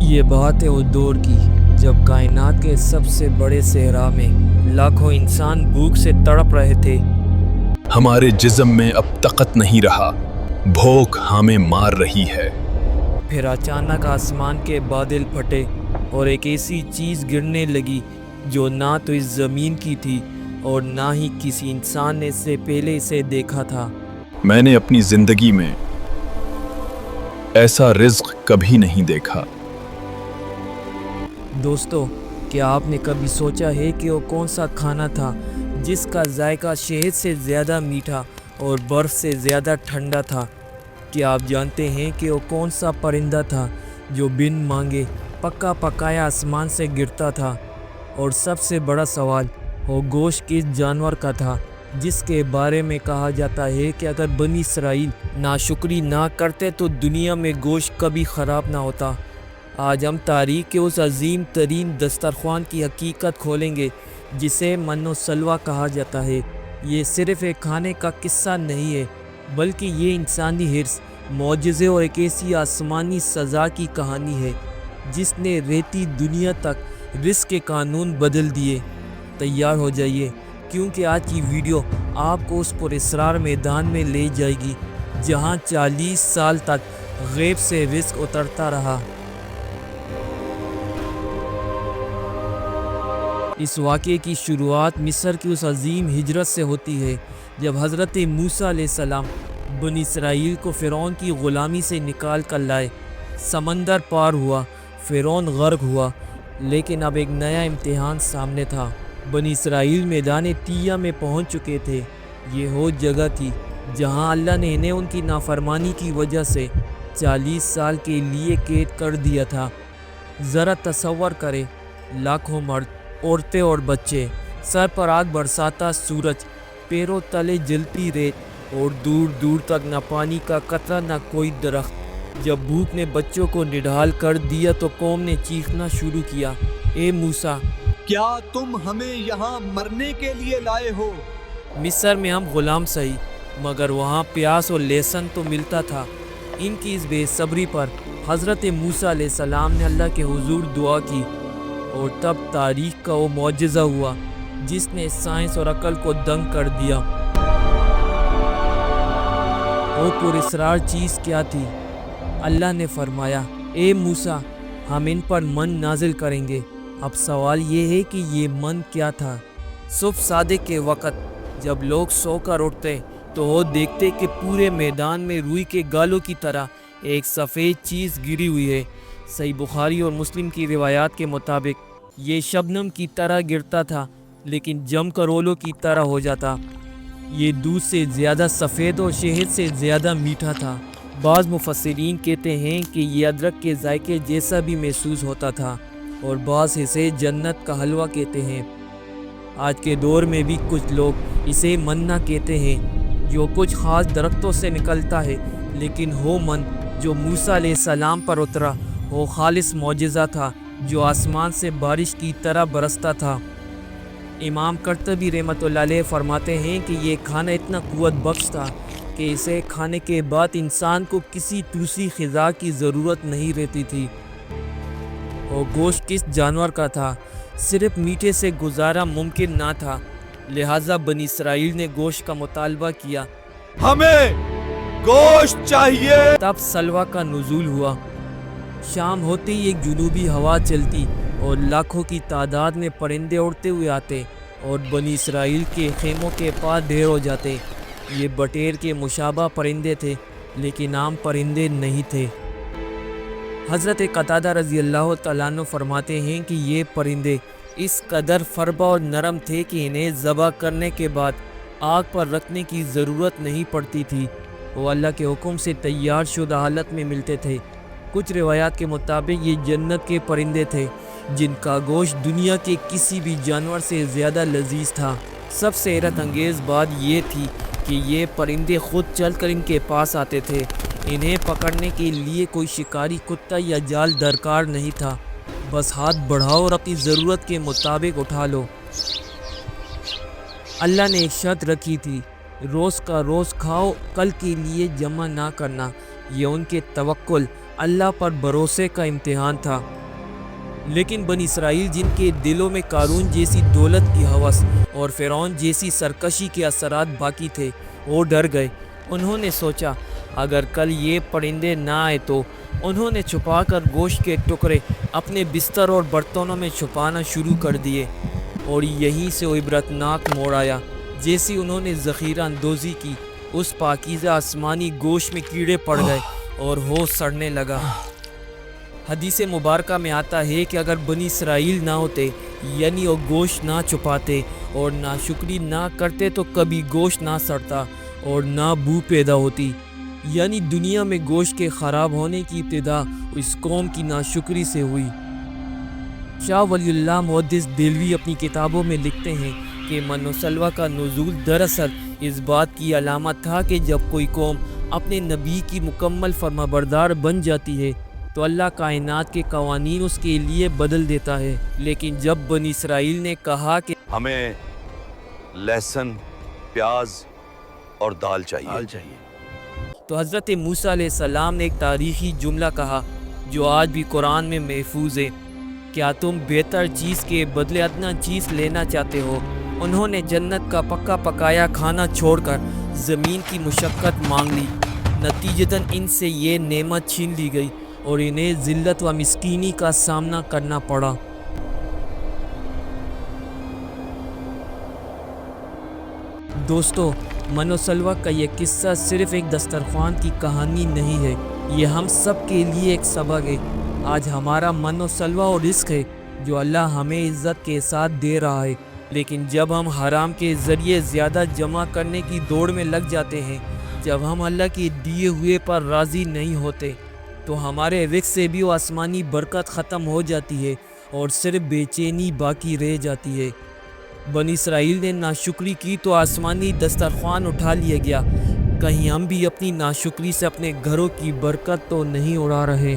یہ بات ہے اس دور کی جب کائنات کے سب سے بڑے صحرا میں لاکھوں انسان بھوک سے تڑپ رہے تھے۔ ہمارے جسم میں اب طاقت نہیں رہا، بھوک ہمیں مار رہی ہے۔ پھر اچانک آسمان کے بادل پھٹے اور ایک ایسی چیز گرنے لگی جو نہ تو اس زمین کی تھی اور نہ ہی کسی انسان نے اس سے پہلے اسے دیکھا تھا۔ میں نے اپنی زندگی میں ایسا رزق کبھی نہیں دیکھا۔ دوستو، کیا آپ نے کبھی سوچا ہے کہ وہ کون سا کھانا تھا جس کا ذائقہ شہد سے زیادہ میٹھا اور برف سے زیادہ ٹھنڈا تھا؟ کیا آپ جانتے ہیں کہ وہ کون سا پرندہ تھا جو بن مانگے پکا پکایا آسمان سے گرتا تھا؟ اور سب سے بڑا سوال، وہ گوشت کس جانور کا تھا جس کے بارے میں کہا جاتا ہے کہ اگر بنی اسرائیل ناشکری نہ کرتے تو دنیا میں گوشت کبھی خراب نہ ہوتا؟ آج ہم تاریخ کے اس عظیم ترین دسترخوان کی حقیقت کھولیں گے جسے من و سلوہ کہا جاتا ہے۔ یہ صرف ایک کھانے کا قصہ نہیں ہے، بلکہ یہ انسانی حرص، معجزے اور ایک ایسی آسمانی سزا کی کہانی ہے جس نے رہتی دنیا تک رزق کے قانون بدل دیے۔ تیار ہو جائیے، کیونکہ آج کی ویڈیو آپ کو اس پراسرار میدان میں لے جائے گی جہاں 40 سال تک غیب سے رزق اترتا رہا۔ اس واقعے کی شروعات مصر کی اس عظیم ہجرت سے ہوتی ہے جب حضرت موسیٰ علیہ السلام بنی اسرائیل کو فرعون کی غلامی سے نکال کر لائے۔ سمندر پار ہوا، فرعون غرق ہوا، لیکن اب ایک نیا امتحان سامنے تھا۔ بنی اسرائیل میدان تیہ میں پہنچ چکے تھے۔ یہ وہ جگہ تھی جہاں اللہ نے انہیں ان کی نافرمانی کی وجہ سے 40 سال کے لیے قید کر دیا تھا۔ ذرا تصور کریں، لاکھوں مرد، عورتیں اور بچے، سر پر آگ برساتا سورج، پیروں تلے جلتی ریت اور دور دور تک نہ پانی کا قطرہ نہ کوئی درخت۔ جب بھوک نے بچوں کو نڈھال کر دیا تو قوم نے چیخنا شروع کیا، اے موسیٰ، کیا تم ہمیں یہاں مرنے کے لیے لائے ہو؟ مصر میں ہم غلام سہی، مگر وہاں پیاس اور لہسن تو ملتا تھا۔ ان کی اس بے صبری پر حضرت موسیٰ علیہ السلام نے اللہ کے حضور دعا کی، اور تب تاریخ کا وہ معجزہ ہوا جس نے سائنس اور عقل کو دنگ کر دیا۔ وہ پراسرار چیز کیا تھی؟ اللہ نے فرمایا، اے موسیٰ، ہم ان پر من نازل کریں گے۔ اب سوال یہ ہے کہ یہ من کیا تھا؟ صبح صادق کے وقت جب لوگ سو کر اٹھتے تو وہ دیکھتے کہ پورے میدان میں روئی کے گالوں کی طرح ایک سفید چیز گری ہوئی ہے۔ صحیح بخاری اور مسلم کی روایات کے مطابق یہ شبنم کی طرح گرتا تھا، لیکن جم کر اولوں کی طرح ہو جاتا۔ یہ دودھ سے زیادہ سفید اور شہد سے زیادہ میٹھا تھا۔ بعض مفسرین کہتے ہیں کہ یہ ادرک کے ذائقے جیسا بھی محسوس ہوتا تھا، اور بعض اسے جنت کا حلوہ کہتے ہیں۔ آج کے دور میں بھی کچھ لوگ اسے مننا کہتے ہیں، جو کچھ خاص درختوں سے نکلتا ہے، لیکن وہ من جو موسیٰ علیہ السلام پر اترا وہ خالص معجزہ تھا جو آسمان سے بارش کی طرح برستا تھا۔ امام قرطبی رحمۃ اللہ علیہ فرماتے ہیں کہ یہ کھانا اتنا قوت بخش تھا کہ اسے کھانے کے بعد انسان کو کسی دوسری غذا کی ضرورت نہیں رہتی تھی۔ وہ گوشت کس جانور کا تھا؟ صرف میٹھے سے گزارا ممکن نہ تھا، لہٰذا بنی اسرائیل نے گوشت کا مطالبہ کیا۔ ہمیں گوشت چاہیے۔ تب سلوہ کا نزول ہوا۔ شام ہوتے ہی ایک جنوبی ہوا چلتی اور لاکھوں کی تعداد میں پرندے اڑتے ہوئے آتے اور بنی اسرائیل کے خیموں کے پاس ڈھیر ہو جاتے۔ یہ بٹیر کے مشابہ پرندے تھے، لیکن عام پرندے نہیں تھے۔ حضرت قتادہ رضی اللہ تعالیٰ عنہ فرماتے ہیں کہ یہ پرندے اس قدر فربا اور نرم تھے کہ انہیں ذبح کرنے کے بعد آگ پر رکھنے کی ضرورت نہیں پڑتی تھی۔ وہ اللہ کے حکم سے تیار شدہ حالت میں ملتے تھے۔ کچھ روایات کے مطابق یہ جنت کے پرندے تھے جن کا گوشت دنیا کے کسی بھی جانور سے زیادہ لذیذ تھا۔ سب سے حیرت انگیز بات یہ تھی کہ یہ پرندے خود چل کر ان کے پاس آتے تھے۔ انہیں پکڑنے کے لیے کوئی شکاری کتا یا جال درکار نہیں تھا، بس ہاتھ بڑھاؤ اور اپنی ضرورت کے مطابق اٹھا لو۔ اللہ نے ایک شرط رکھی تھی، روز کا روز کھاؤ، کل کے لیے جمع نہ کرنا۔ یہ ان کے توکل اللہ پر بھروسے کا امتحان تھا۔ لیکن بنی اسرائیل جن کے دلوں میں قارون جیسی دولت کی ہوس اور فرعون جیسی سرکشی کے اثرات باقی تھے، وہ ڈر گئے۔ انہوں نے سوچا اگر کل یہ پرندے نہ آئے تو انہوں نے چھپا کر گوشت کے ٹکڑے اپنے بستر اور برتنوں میں چھپانا شروع کر دیے، اور یہیں سے وہ عبرتناک موڑ آیا۔ جیسی انہوں نے ذخیرہ اندوزی کی، اس پاکیزہ آسمانی گوشت میں کیڑے پڑ گئے اور وہ سڑنے لگا۔ حدیث مبارکہ میں آتا ہے کہ اگر بنی اسرائیل نہ ہوتے، یعنی وہ گوشت نہ چھپاتے اور ناشکری نہ کرتے، تو کبھی گوشت نہ سڑتا اور نہ بو پیدا ہوتی۔ یعنی دنیا میں گوشت کے خراب ہونے کی ابتدا اس قوم کی ناشکری سے ہوئی۔ شاہ ولی اللہ محدث دہلوی اپنی کتابوں میں لکھتے ہیں کہ من و سلوہ کا نزول دراصل اس بات کی علامت تھا کہ جب کوئی قوم اپنے نبی کی مکمل فرمانبردار بن جاتی ہے تو اللہ کائنات کے قوانین اس کے لیے بدل دیتا ہے۔ لیکن جب بنی اسرائیل نے کہا کہ ہمیں لہسن، پیاز اور دال چاہیے، تو حضرت موسیٰ علیہ السلام نے ایک تاریخی جملہ کہا جو آج بھی قرآن میں محفوظ ہے، کیا تم بہتر چیز کے بدلے ادنیٰ چیز لینا چاہتے ہو؟ انہوں نے جنت کا پکا پکایا کھانا چھوڑ کر زمین کی مشقت مانگ لی، نتیجتاً ان سے یہ نعمت چھین لی گئی اور انہیں ذلت و مسکینی کا سامنا کرنا پڑا۔ دوستو، من و سلوہ کا یہ قصہ صرف ایک دسترخوان کی کہانی نہیں ہے، یہ ہم سب کے لیے ایک سبق ہے۔ آج ہمارا من و سلوہ اور رزق ہے جو اللہ ہمیں عزت کے ساتھ دے رہا ہے، لیکن جب ہم حرام کے ذریعے زیادہ جمع کرنے کی دوڑ میں لگ جاتے ہیں، جب ہم اللہ کے دیے ہوئے پر راضی نہیں ہوتے، تو ہمارے رزق سے بھی وہ آسمانی برکت ختم ہو جاتی ہے اور صرف بے چینی باقی رہ جاتی ہے۔ بنی اسرائیل نے ناشکری کی تو آسمانی دسترخوان اٹھا لیا گیا، کہیں ہم بھی اپنی ناشکری سے اپنے گھروں کی برکت تو نہیں اڑا رہے؟